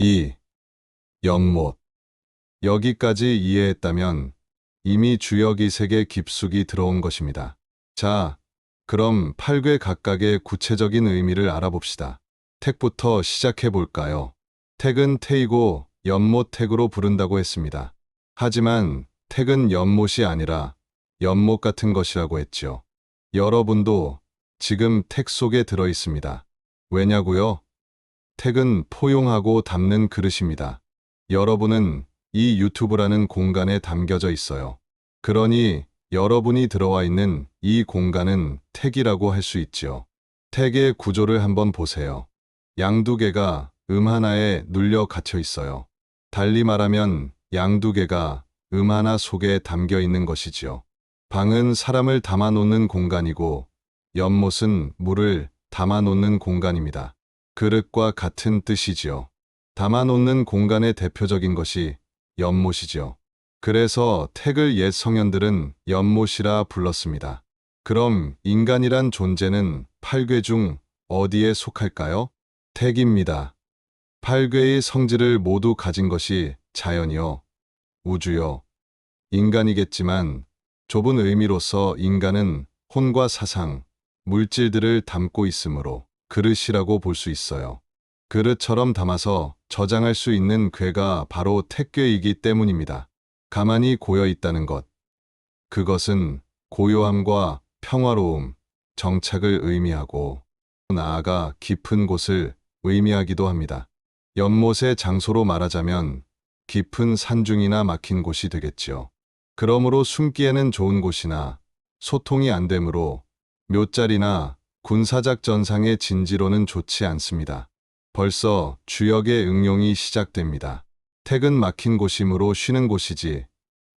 2. 연못. 여기까지 이해했다면 이미 주역이색에 깊숙이 들어온 것입니다. 자, 그럼 8궤 각각의 구체적인 의미를 알아봅시다. 택부터 시작해 볼까요? 택은 태이고 연못 택으로 부른다고 했습니다. 하지만 택은 연못이 아니라 연못 같은 것이라고 했죠. 여러분도 지금 택 속에 들어 있습니다. 왜냐고요? 택은 포용하고 담는 그릇입니다. 여러분은 이 유튜브라는 공간에 담겨져 있어요. 그러니 여러분이 들어와 있는 이 공간은 택이라고 할 수 있죠. 택의 구조를 한번 보세요. 양 두 개가 하나에 눌려 갇혀 있어요. 달리 말하면 양 두 개가 하나 속에 담겨 있는 것이지요. 방은 사람을 담아 놓는 공간이고 연못은 물을 담아 놓는 공간입니다. 그릇과 같은 뜻이지요. 담아 놓는 공간의 대표적인 것이 연못이죠. 그래서 택을 옛 성현들은 연못이라 불렀습니다. 그럼 인간이란 존재는 8궤 중 어디에 속할까요? 택입니다. 8궤의 성질을 모두 가진 것이 자연이요, 우주요, 인간이겠지만 좁은 의미로서 인간은 혼과 사상, 물질들을 담고 있으므로 그릇이라고 볼 수 있어요. 그릇처럼 담아서 저장할 수 있는 궤가 바로 택궤이기 때문입니다. 가만히 고여 있다는 것. 그것은 고요함과 평화로움, 정착을 의미하고 나아가 깊은 곳을 의미하기도 합니다. 연못의 장소로 말하자면 깊은 산중이나 막힌 곳이 되겠죠. 그러므로 숨기에는 좋은 곳이나 소통이 안 되므로 묘자리나 군사작전상의 진지로는 좋지 않습니다. 벌써 주역의 응용이 시작됩니다. 택은 막힌 곳이므로 쉬는 곳이지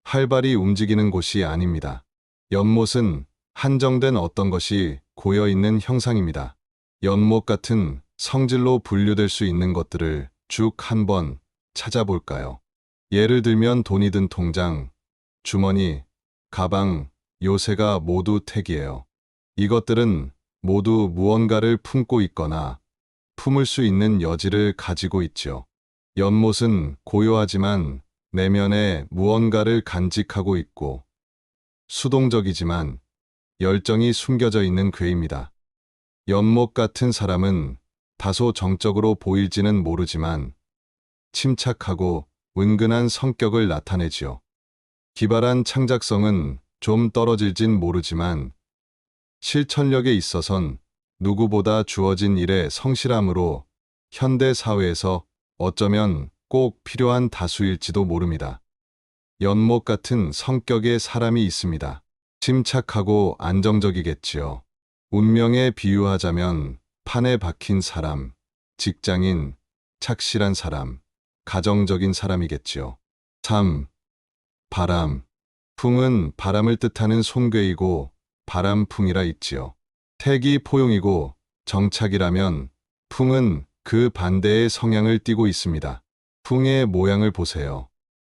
활발히 움직이는 곳이 아닙니다. 연못은 한정된 어떤 것이 고여있는 형상입니다. 연못 같은 성질로 분류될 수 있는 것들을 쭉 한번 찾아볼까요? 예를 들면 돈이 든 통장, 주머니, 가방, 요새가 모두 택이에요. 이것들은 모두 무언가를 품고 있거나 품을 수 있는 여지를 가지고 있죠. 연못은 고요하지만 내면에 무언가를 간직하고 있고 수동적이지만 열정이 숨겨져 있는 궤입니다. 연못 같은 사람은 다소 정적으로 보일지는 모르지만 침착하고 은근한 성격을 나타내지요. 기발한 창작성은 좀 떨어질진 모르지만 실천력에 있어선 누구보다 주어진 일에 성실함으로 현대 사회에서 어쩌면 꼭 필요한 다수일지도 모릅니다. 연못 같은 성격의 사람이 있습니다. 침착하고 안정적이겠지요. 운명에 비유하자면 판에 박힌 사람, 직장인, 착실한 사람, 가정적인 사람이겠지요. 3. 바람. 풍은 바람을 뜻하는 손괴이고 바람풍이라 있지요. 택이 포용이고 정착이라면 풍은 그 반대의 성향을 띠고 있습니다. 풍의 모양을 보세요.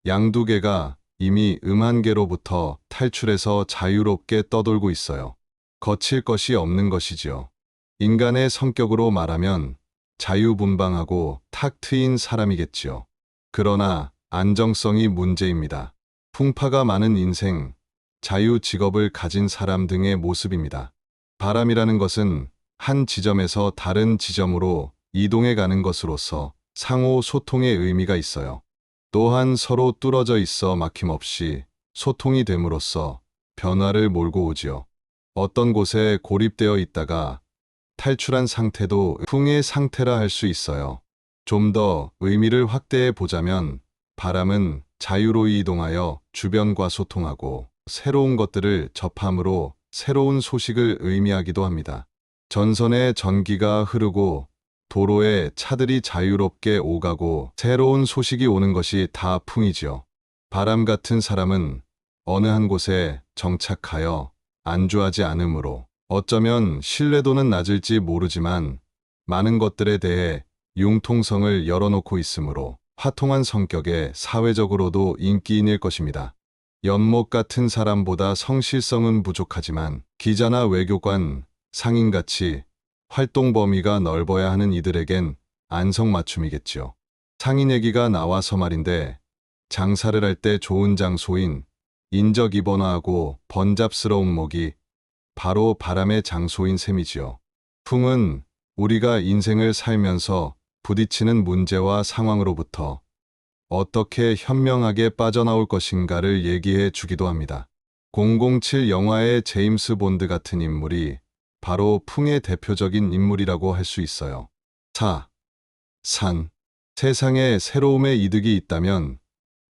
양 두 개가 이미 한 개로부터 탈출해서 자유롭게 떠돌고 있어요. 거칠 것이 없는 것이지요. 인간의 성격으로 말하면 자유분방하고 탁 트인 사람이겠지요. 그러나 안정성이 문제입니다. 풍파가 많은 인생, 자유 직업을 가진 사람 등의 모습입니다. 바람이라는 것은 한 지점에서 다른 지점으로 이동해 가는 것으로서 상호 소통의 의미가 있어요. 또한 서로 뚫어져 있어 막힘없이 소통이 됨으로써 변화를 몰고 오지요. 어떤 곳에 고립되어 있다가 탈출한 상태도 풍의 상태라 할 수 있어요. 좀 더 의미를 확대해 보자면 바람은 자유로 이동하여 주변과 소통하고 새로운 것들을 접함으로 새로운 소식을 의미하기도 합니다. 전선에 전기가 흐르고 도로에 차들이 자유롭게 오가고 새로운 소식이 오는 것이 다 풍이지요. 바람 같은 사람은 어느 한 곳에 정착하여 안주하지 않으므로 어쩌면 신뢰도는 낮을지 모르지만 많은 것들에 대해 융통성을 열어놓고 있으므로 화통한 성격에 사회적으로도 인기인일 것입니다. 연못 같은 사람보다 성실성은 부족하지만 기자나 외교관, 상인같이 활동 범위가 넓어야 하는 이들에겐 안성맞춤이겠죠. 상인 얘기가 나와서 말인데 장사를 할 때 좋은 장소인 인적 입원화하고 번잡스러운 목이 바로 바람의 장소인 셈이지요. 풍은 우리가 인생을 살면서 부딪히는 문제와 상황으로부터 어떻게 현명하게 빠져나올 것인가를 얘기해 주기도 합니다. 007 영화의 제임스 본드 같은 인물이 바로 풍의 대표적인 인물이라고 할 수 있어요. 4. 산. 세상에 새로움의 이득이 있다면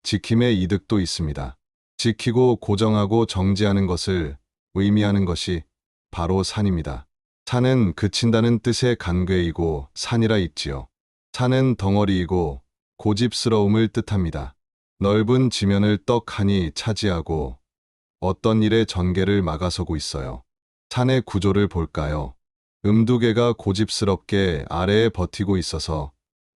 지킴의 이득도 있습니다. 지키고 고정하고 정지하는 것을 의미하는 것이 바로 산입니다. 산은 그친다는 뜻의 간괴이고 산이라 있지요. 산은 덩어리이고 고집스러움을 뜻합니다. 넓은 지면을 떡하니 차지하고 어떤 일의 전개를 막아서고 있어요. 산의 구조를 볼까요? 음두개가 고집스럽게 아래에 버티고 있어서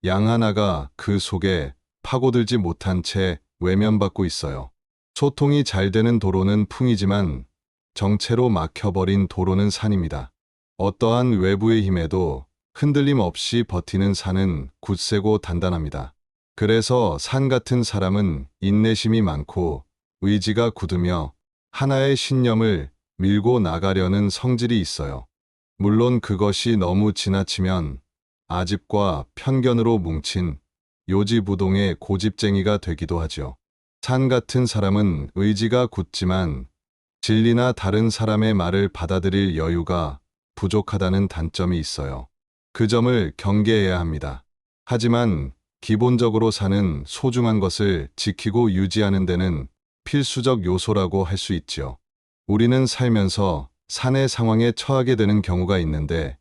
양 하나가 그 속에 파고들지 못한 채 외면받고 있어요. 소통이 잘 되는 도로는 풍이지만 정체로 막혀버린 도로는 산입니다. 어떠한 외부의 힘에도 흔들림 없이 버티는 산은 굳세고 단단합니다. 그래서 산 같은 사람은 인내심이 많고 의지가 굳으며 하나의 신념을 밀고 나가려는 성질이 있어요. 물론 그것이 너무 지나치면 아집과 편견으로 뭉친 요지부동의 고집쟁이가 되기도 하죠. 산 같은 사람은 의지가 굳지만 진리나 다른 사람의 말을 받아들일 여유가 부족하다는 단점이 있어요. 그 점을 경계해야 합니다. 하지만 기본적으로 산은 소중한 것을 지키고 유지하는 데는 필수적 요소라고 할 수 있죠. 우리는 살면서 산의 상황에 처하게 되는 경우가 있는데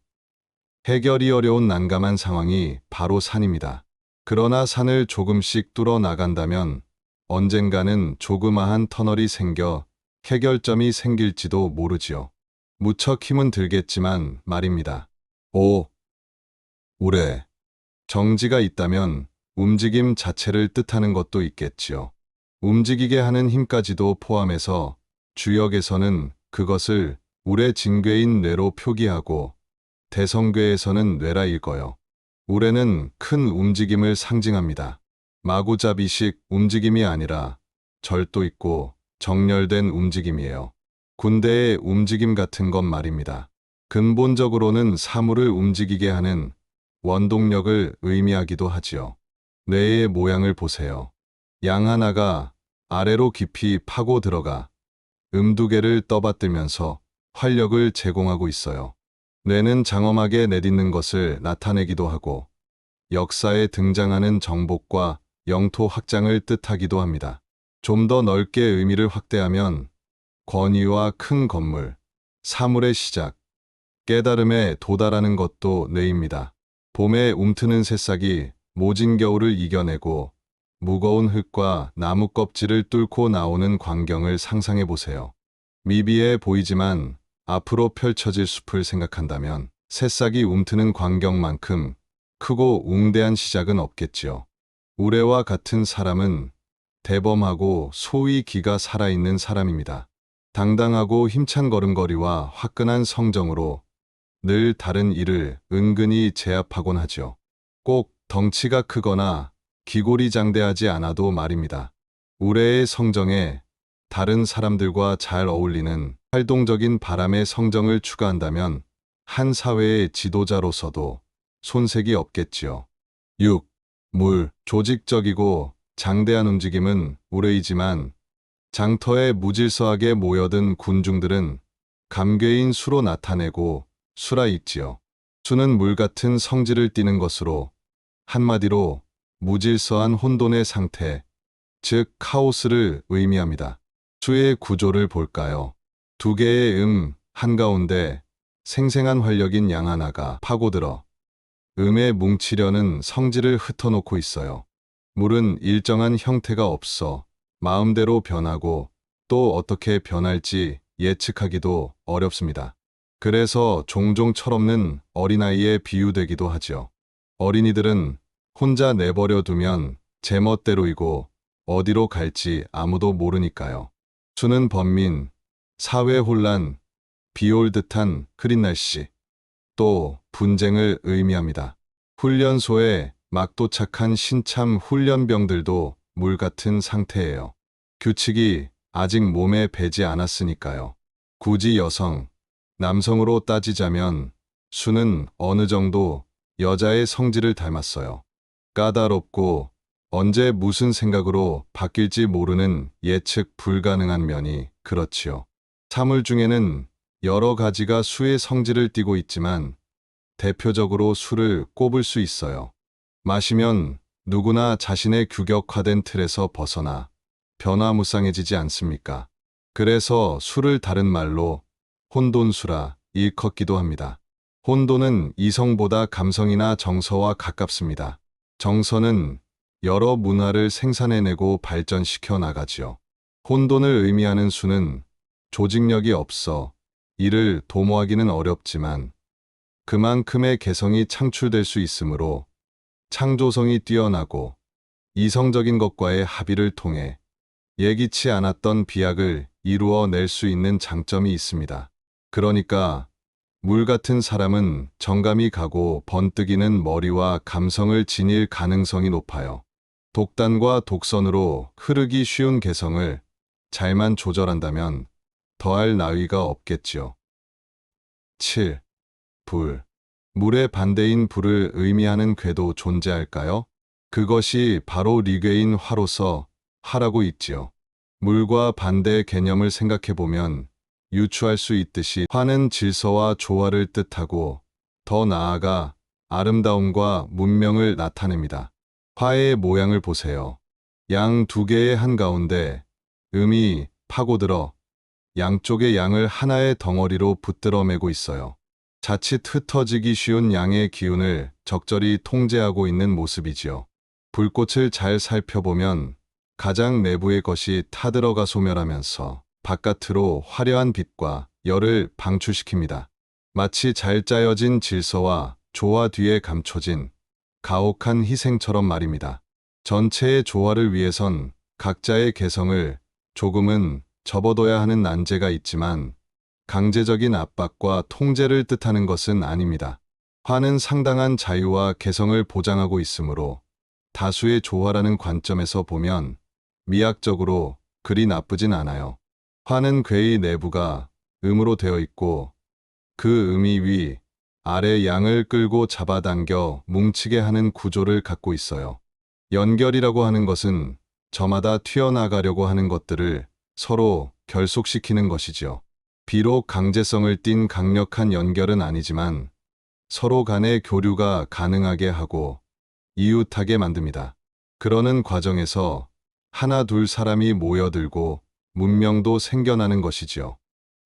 해결이 어려운 난감한 상황이 바로 산입니다. 그러나 산을 조금씩 뚫어 나간다면 언젠가는 조그마한 터널이 생겨 해결점이 생길지도 모르지요. 무척 힘은 들겠지만 말입니다. 5. 우레. 정지가 있다면 움직임 자체를 뜻하는 것도 있겠지요. 움직이게 하는 힘까지도 포함해서 주역에서는 그것을 우레 징괴인 뇌로 표기하고 대성괴에서는 뇌라 읽어요. 우레는 큰 움직임을 상징합니다. 마구잡이식 움직임이 아니라 절도 있고 정렬된 움직임이에요. 군대의 움직임 같은 것 말입니다. 근본적으로는 사물을 움직이게 하는 원동력을 의미하기도 하지요. 뇌의 모양을 보세요. 양 하나가 아래로 깊이 파고 들어가 음두개를 떠받들면서 활력을 제공하고 있어요. 뇌는 장엄하게 내딛는 것을 나타내기도 하고 역사에 등장하는 정복과 영토 확장을 뜻하기도 합니다. 좀 더 넓게 의미를 확대하면 권위와 큰 건물, 사물의 시작, 깨달음에 도달하는 것도 뇌입니다. 봄에 움트는 새싹이 모진 겨울을 이겨내고 무거운 흙과 나무 껍질을 뚫고 나오는 광경을 상상해 보세요. 미비해 보이지만 앞으로 펼쳐질 숲을 생각한다면 새싹이 움트는 광경만큼 크고 웅대한 시작은 없겠지요. 우레와 같은 사람은 대범하고 소위 기가 살아있는 사람입니다. 당당하고 힘찬 걸음걸이와 화끈한 성정으로 늘 다른 일을 은근히 제압하곤 하죠. 꼭 덩치가 크거나 기골이 장대하지 않아도 말입니다. 우레의 성정에 다른 사람들과 잘 어울리는 활동적인 바람의 성정을 추가한다면 한 사회의 지도자로서도 손색이 없겠지요. 6. 물. 조직적이고 장대한 움직임은 우레이지만 장터에 무질서하게 모여든 군중들은 감괴인 수로 나타내고 수라 읽지요. 수는 물 같은 성질을 띠는 것으로 한마디로 무질서한 혼돈의 상태, 즉 카오스를 의미합니다. 수의 구조를 볼까요? 두 개의 한가운데 생생한 활력인 양 하나가 파고들어 음에 뭉치려는 성질을 흩어놓고 있어요. 물은 일정한 형태가 없어 마음대로 변하고 또 어떻게 변할지 예측하기도 어렵습니다. 그래서 종종 철없는 어린아이에 비유되기도 하죠. 어린이들은 혼자 내버려 두면 제멋대로이고 어디로 갈지 아무도 모르니까요. 수는 번민, 사회 혼란, 비올 듯한 흐린 날씨, 또 분쟁을 의미합니다. 훈련소에 막 도착한 신참 훈련병들도 물 같은 상태예요. 규칙이 아직 몸에 배지 않았으니까요. 굳이 남성으로 따지자면 수는 어느 정도 여자의 성질을 닮았어요. 까다롭고 언제 무슨 생각으로 바뀔지 모르는 예측 불가능한 면이 그렇지요. 사물 중에는 여러 가지가 수의 성질을 띠고 있지만 대표적으로 수를 꼽을 수 있어요. 마시면 누구나 자신의 규격화된 틀에서 벗어나 변화무쌍해지지 않습니까? 그래서 수를 다른 말로 혼돈수라 일컫기도 합니다. 혼돈은 이성보다 감성이나 정서와 가깝습니다. 정서는 여러 문화를 생산해내고 발전시켜 나가지요. 혼돈을 의미하는 수는 조직력이 없어 이를 도모하기는 어렵지만 그만큼의 개성이 창출될 수 있으므로 창조성이 뛰어나고 이성적인 것과의 합의를 통해 예기치 않았던 비약을 이루어낼 수 있는 장점이 있습니다. 그러니까 물 같은 사람은 정감이 가고 번뜩이는 머리와 감성을 지닐 가능성이 높아요. 독단과 독선으로 흐르기 쉬운 개성을 잘만 조절한다면 더할 나위가 없겠지요. 7. 불. 물의 반대인 불을 의미하는 궤도 존재할까요? 그것이 바로 리괴인 화로서 화라고 있지요. 물과 반대의 개념을 생각해보면 유추할 수 있듯이 화는 질서와 조화를 뜻하고 더 나아가 아름다움과 문명을 나타냅니다. 화의 모양을 보세요. 양 두 개의 한가운데 음이 파고들어 양쪽의 양을 하나의 덩어리로 붙들어 매고 있어요. 자칫 흩어지기 쉬운 양의 기운을 적절히 통제하고 있는 모습이지요. 불꽃을 잘 살펴보면 가장 내부의 것이 타들어가 소멸하면서 바깥으로 화려한 빛과 열을 방출시킵니다. 마치 잘 짜여진 질서와 조화 뒤에 감춰진 가혹한 희생처럼 말입니다. 전체의 조화를 위해선 각자의 개성을 조금은 접어둬야 하는 난제가 있지만 강제적인 압박과 통제를 뜻하는 것은 아닙니다. 화는 상당한 자유와 개성을 보장하고 있으므로 다수의 조화라는 관점에서 보면 미학적으로 그리 나쁘진 않아요. 화는 궤의 내부가 음으로 되어 있고 그 음이 위, 아래 양을 끌고 잡아당겨 뭉치게 하는 구조를 갖고 있어요. 연결이라고 하는 것은 저마다 튀어나가려고 하는 것들을 서로 결속시키는 것이죠. 비록 강제성을 띤 강력한 연결은 아니지만 서로 간의 교류가 가능하게 하고 이웃하게 만듭니다. 그러는 과정에서 하나 둘 사람이 모여들고 문명도 생겨나는 것이지요.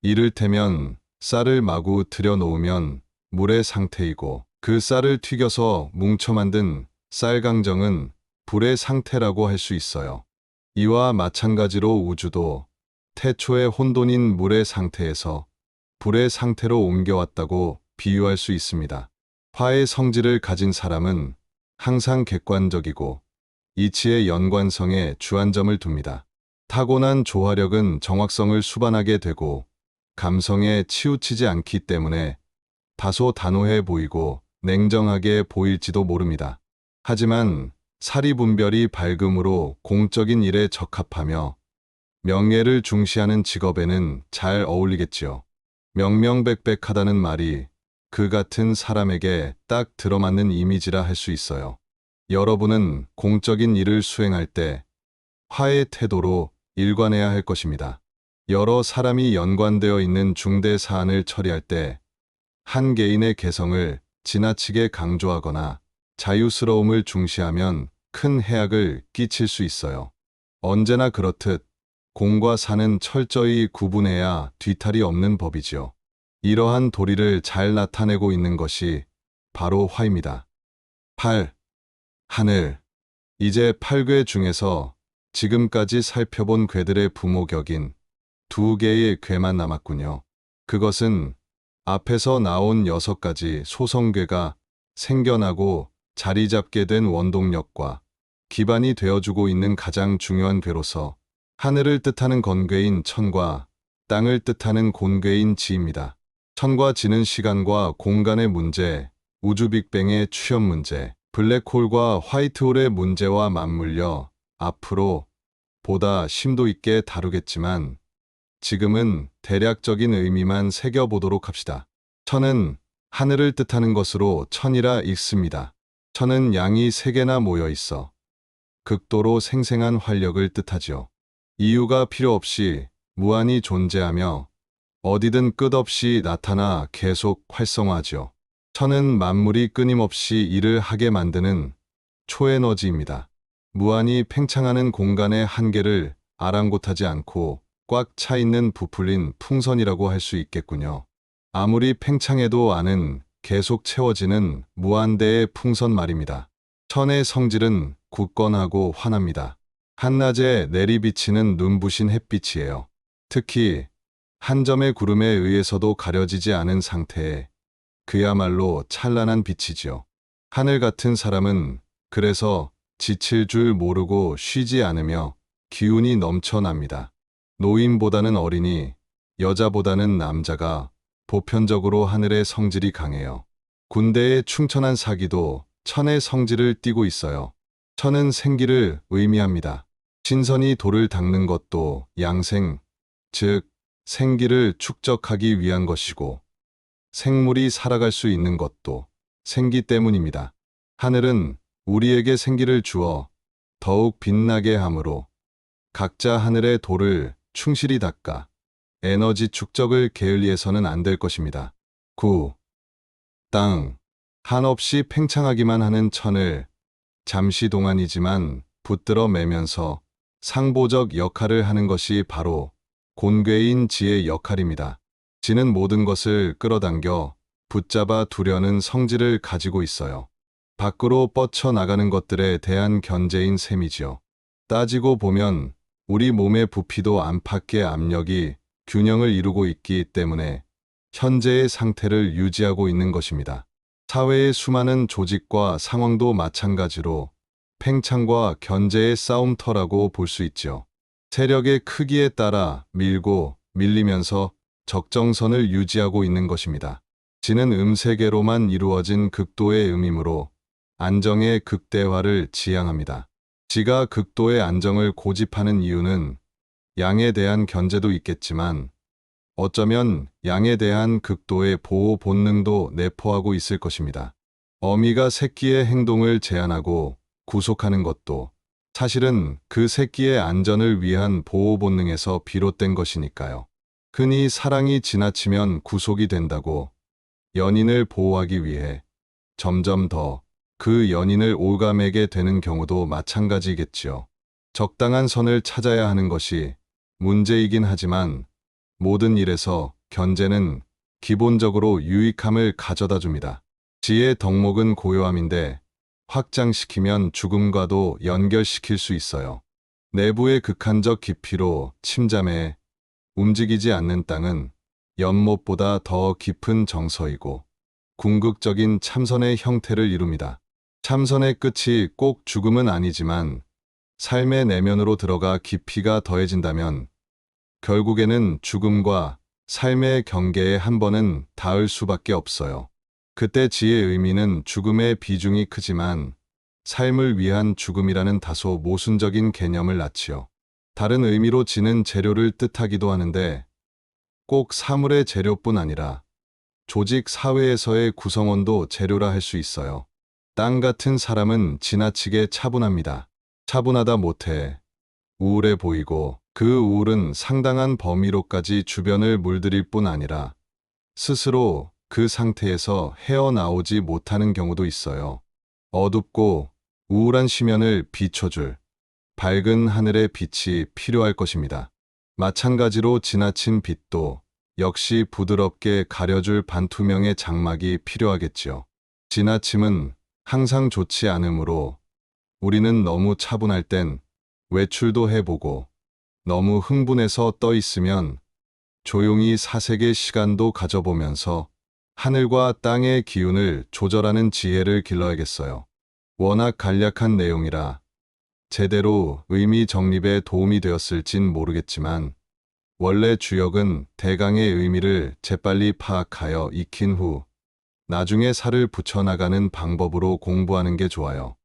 이를테면 쌀을 마구 들여놓으면 물의 상태이고 그 쌀을 튀겨서 뭉쳐 만든 쌀강정은 불의 상태라고 할 수 있어요. 이와 마찬가지로 우주도 태초의 혼돈인 물의 상태에서 불의 상태로 옮겨왔다고 비유할 수 있습니다. 화의 성질을 가진 사람은 항상 객관적이고 이치의 연관성에 주안점을 둡니다. 타고난 조화력은 정확성을 수반하게 되고 감성에 치우치지 않기 때문에 다소 단호해 보이고 냉정하게 보일지도 모릅니다. 하지만 사리분별이 밝음으로 공적인 일에 적합하며 명예를 중시하는 직업에는 잘 어울리겠지요. 명명백백하다는 말이 그 같은 사람에게 딱 들어맞는 이미지라 할 수 있어요. 여러분은 공적인 일을 수행할 때 화의 태도로 일관해야 할 것입니다. 여러 사람이 연관되어 있는 중대 사안을 처리할 때 한 개인의 개성을 지나치게 강조하거나 자유스러움을 중시하면 큰 해악을 끼칠 수 있어요. 언제나 그렇듯 공과 사는 철저히 구분해야 뒤탈이 없는 법이지요. 이러한 도리를 잘 나타내고 있는 것이 바로 화입니다. 8. 하늘. 이제 8궤 중에서 지금까지 살펴본 궤들의 부모격인 2개의 궤만 남았군요. 그것은 앞에서 나온 6가지 소성궤가 생겨나고 자리 잡게 된 원동력과 기반이 되어주고 있는 가장 중요한 궤로서 하늘을 뜻하는 건궤인 천과 땅을 뜻하는 곤궤인 지입니다. 천과 지는 시간과 공간의 문제, 우주 빅뱅의 추현 문제, 블랙홀과 화이트홀의 문제와 맞물려 앞으로 보다 심도 있게 다루겠지만 지금은 대략적인 의미만 새겨보도록 합시다. 천은 하늘을 뜻하는 것으로 천이라 읽습니다. 천은 양이 세 개나 모여 있어 극도로 생생한 활력을 뜻하지요. 이유가 필요 없이 무한히 존재하며 어디든 끝없이 나타나 계속 활성화하지요. 천은 만물이 끊임없이 일을 하게 만드는 초에너지입니다. 무한히 팽창하는 공간의 한계를 아랑곳하지 않고 꽉 차 있는 부풀린 풍선이라고 할 수 있겠군요. 아무리 팽창해도 안은 계속 채워지는 무한대의 풍선 말입니다. 천의 성질은 굳건하고 환합니다. 한낮에 내리비치는 눈부신 햇빛이에요. 특히 한 점의 구름에 의해서도 가려지지 않은 상태에 그야말로 찬란한 빛이지요. 하늘 같은 사람은 그래서 지칠 줄 모르고 쉬지 않으며 기운이 넘쳐납니다. 노인보다는 어린이, 여자보다는 남자가 보편적으로 하늘의 성질이 강해요. 군대의 충천한 사기도 천의 성질을 띠고 있어요. 천은 생기를 의미합니다. 신선이 돌을 닦는 것도 양생, 즉 생기를 축적하기 위한 것이고 생물이 살아갈 수 있는 것도 생기 때문입니다. 하늘은 우리에게 생기를 주어 더욱 빛나게 하므로 각자 하늘의 돌을 충실히 닦아 에너지 축적을 게을리해서는 안 될 것입니다. 9. 땅. 한없이 팽창하기만 하는 천을 잠시 동안이지만 붙들어 매면서 상보적 역할을 하는 것이 바로 곤괴인 지의 역할입니다. 지는 모든 것을 끌어당겨 붙잡아 두려는 성질을 가지고 있어요. 밖으로 뻗쳐나가는 것들에 대한 견제인 셈이지요. 따지고 보면 우리 몸의 부피도 안팎의 압력이 균형을 이루고 있기 때문에 현재의 상태를 유지하고 있는 것입니다. 사회의 수많은 조직과 상황도 마찬가지로 팽창과 견제의 싸움터라고 볼 수 있죠. 세력의 크기에 따라 밀고 밀리면서 적정선을 유지하고 있는 것입니다. 지는 음세계로만 이루어진 극도의 음이므로 안정의 극대화를 지향합니다. 지가 극도의 안정을 고집하는 이유는 양에 대한 견제도 있겠지만 어쩌면 양에 대한 극도의 보호 본능도 내포하고 있을 것입니다. 어미가 새끼의 행동을 제한하고 구속하는 것도 사실은 그 새끼의 안전을 위한 보호 본능에서 비롯된 것이니까요. 흔히 사랑이 지나치면 구속이 된다고 연인을 보호하기 위해 점점 더 그 연인을 올가매게 되는 경우도 마찬가지겠지요. 적당한 선을 찾아야 하는 것이 문제이긴 하지만 모든 일에서 견제는 기본적으로 유익함을 가져다 줍니다. 지의 덕목은 고요함인데 확장시키면 죽음과도 연결시킬 수 있어요. 내부의 극한적 깊이로 침잠해 움직이지 않는 땅은 연못보다 더 깊은 정서이고 궁극적인 참선의 형태를 이룹니다. 참선의 끝이 꼭 죽음은 아니지만 삶의 내면으로 들어가 깊이가 더해진다면 결국에는 죽음과 삶의 경계에 한 번은 닿을 수밖에 없어요. 그때 지의 의미는 죽음의 비중이 크지만 삶을 위한 죽음이라는 다소 모순적인 개념을 낳지요. 다른 의미로 지는 재료를 뜻하기도 하는데 꼭 사물의 재료뿐 아니라 조직 사회에서의 구성원도 재료라 할 수 있어요. 땅 같은 사람은 지나치게 차분합니다. 차분하다 못해 우울해 보이고 그 우울은 상당한 범위로까지 주변을 물들일 뿐 아니라 스스로 그 상태에서 헤어나오지 못하는 경우도 있어요. 어둡고 우울한 심연을 비춰줄 밝은 하늘의 빛이 필요할 것입니다. 마찬가지로 지나친 빛도 역시 부드럽게 가려줄 반투명의 장막이 필요하겠지요. 지나침은 항상 좋지 않으므로 우리는 너무 차분할 땐 외출도 해보고 너무 흥분해서 떠 있으면 조용히 사색의 시간도 가져보면서 하늘과 땅의 기운을 조절하는 지혜를 길러야겠어요. 워낙 간략한 내용이라 제대로 의미 정립에 도움이 되었을진 모르겠지만 원래 주역은 대강의 의미를 재빨리 파악하여 익힌 후 나중에 살을 붙여나가는 방법으로 공부하는 게 좋아요.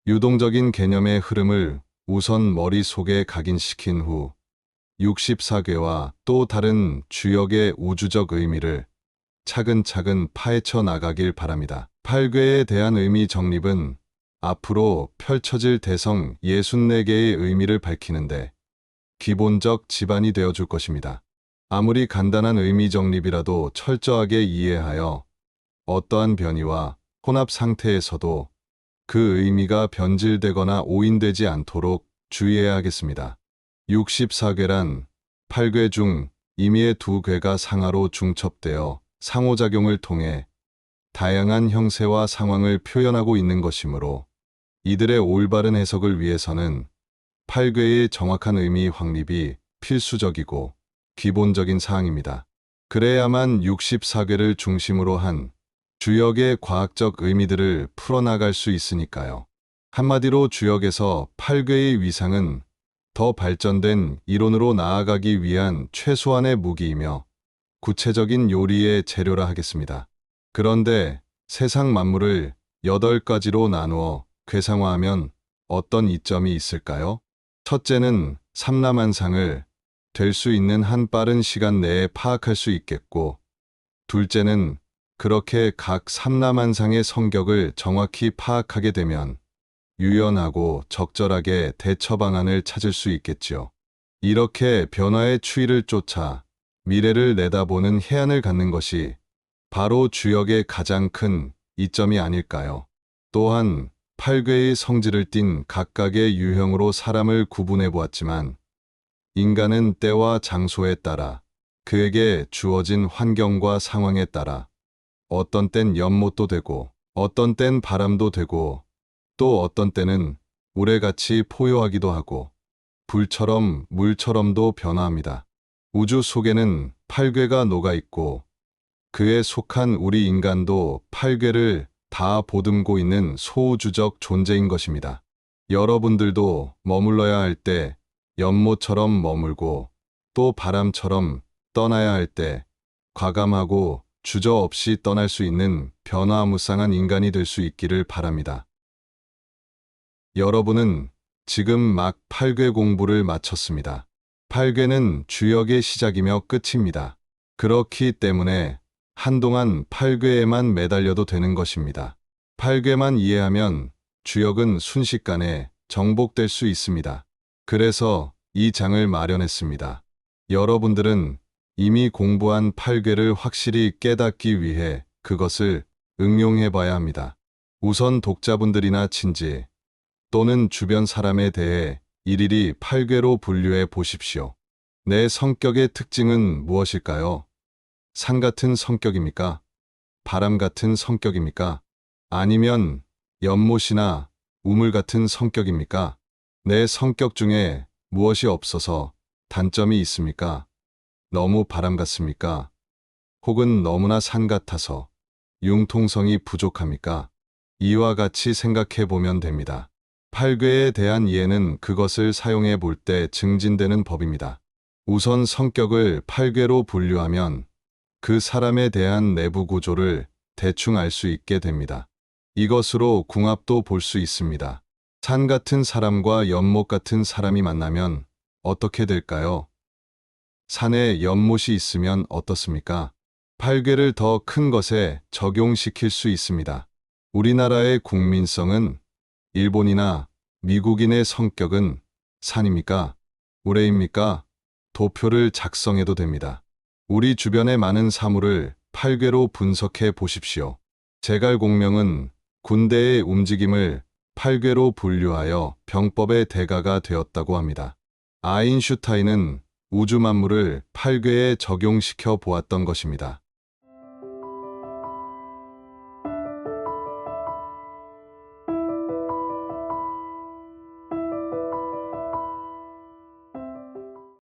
유동적인 개념의 흐름을 우선 머릿속에 각인시킨 후 64궤와 또 다른 주역의 우주적 의미를 차근차근 파헤쳐 나가길 바랍니다. 8궤에 대한 의미 정립은 앞으로 펼쳐질 대성 64개의 의미를 밝히는데 기본적 지반이 되어줄 것입니다. 아무리 간단한 의미 정립이라도 철저하게 이해하여 어떠한 변이와 혼합 상태에서도 그 의미가 변질되거나 오인되지 않도록 주의해야 하겠습니다. 64궤란 8궤 중 임의의 2궤가 상하로 중첩되어 상호작용을 통해 다양한 형세와 상황을 표현하고 있는 것이므로 이들의 올바른 해석을 위해서는 8궤의 정확한 의미 확립이 필수적이고 기본적인 사항입니다. 그래야만 64궤를 중심으로 한 주역의 과학적 의미들을 풀어나갈 수 있으니까요. 한마디로 주역에서 8궤의 위상은 더 발전된 이론으로 나아가기 위한 최소한의 무기이며 구체적인 요리의 재료라 하겠습니다. 그런데 세상 만물을 8가지로 나누어 궤상화하면 어떤 이점이 있을까요? 첫째는 삼라만상을 될 수 있는 한 빠른 시간 내에 파악할 수 있겠고, 둘째는 그렇게 각 삼라만상의 성격을 정확히 파악하게 되면 유연하고 적절하게 대처 방안을 찾을 수 있겠지요. 이렇게 변화의 추이를 쫓아 미래를 내다보는 해안을 갖는 것이 바로 주역의 가장 큰 이점이 아닐까요? 또한 8궤의 성질을 띤 각각의 유형으로 사람을 구분해 보았지만 인간은 때와 장소에 따라 그에게 주어진 환경과 상황에 따라 어떤 땐 연못도 되고 어떤 땐 바람도 되고 또 어떤 때는 우레같이 포효하기도 하고 불처럼 물처럼도 변화합니다. 우주 속에는 8궤가 녹아있고 그에 속한 우리 인간도 8궤를 다 보듬고 있는 소우주적 존재인 것입니다. 여러분들도 머물러야 할 때 연못처럼 머물고 또 바람처럼 떠나야 할 때 과감하고 주저없이 떠날 수 있는 변화무쌍한 인간이 될 수 있기를 바랍니다. 여러분은 지금 막 8궤 공부를 마쳤습니다. 8궤는 주역의 시작이며 끝입니다. 그렇기 때문에 한동안 8궤에만 매달려도 되는 것입니다. 8궤만 이해하면 주역은 순식간에 정복될 수 있습니다. 그래서 이 장을 마련했습니다. 여러분들은 이미 공부한 8궤를 확실히 깨닫기 위해 그것을 응용해 봐야 합니다. 우선 독자분들이나 친지 또는 주변 사람에 대해 일일이 8궤로 분류해 보십시오. 내 성격의 특징은 무엇일까요? 산 같은 성격입니까? 바람 같은 성격입니까? 아니면 연못이나 우물 같은 성격입니까? 내 성격 중에 무엇이 없어서 단점이 있습니까? 너무 바람 같습니까? 혹은 너무나 산 같아서 융통성이 부족합니까? 이와 같이 생각해 보면 됩니다. 8궤에 대한 이해는 그것을 사용해 볼 때 증진되는 법입니다. 우선 성격을 8궤로 분류하면 그 사람에 대한 내부 구조를 대충 알 수 있게 됩니다. 이것으로 궁합도 볼 수 있습니다. 산 같은 사람과 연못 같은 사람이 만나면 어떻게 될까요? 산에 연못이 있으면 어떻습니까? 8궤를 더 큰 것에 적용시킬 수 있습니다. 우리나라의 국민성은 일본이나 미국인의 성격은 산입니까? 우레입니까? 도표를 작성해도 됩니다. 우리 주변의 많은 사물을 8궤로 분석해 보십시오. 제갈공명은 군대의 움직임을 8궤로 분류하여 병법의 대가가 되었다고 합니다. 아인슈타인은 우주 만물을 8궤에 적용시켜 보았던 것입니다.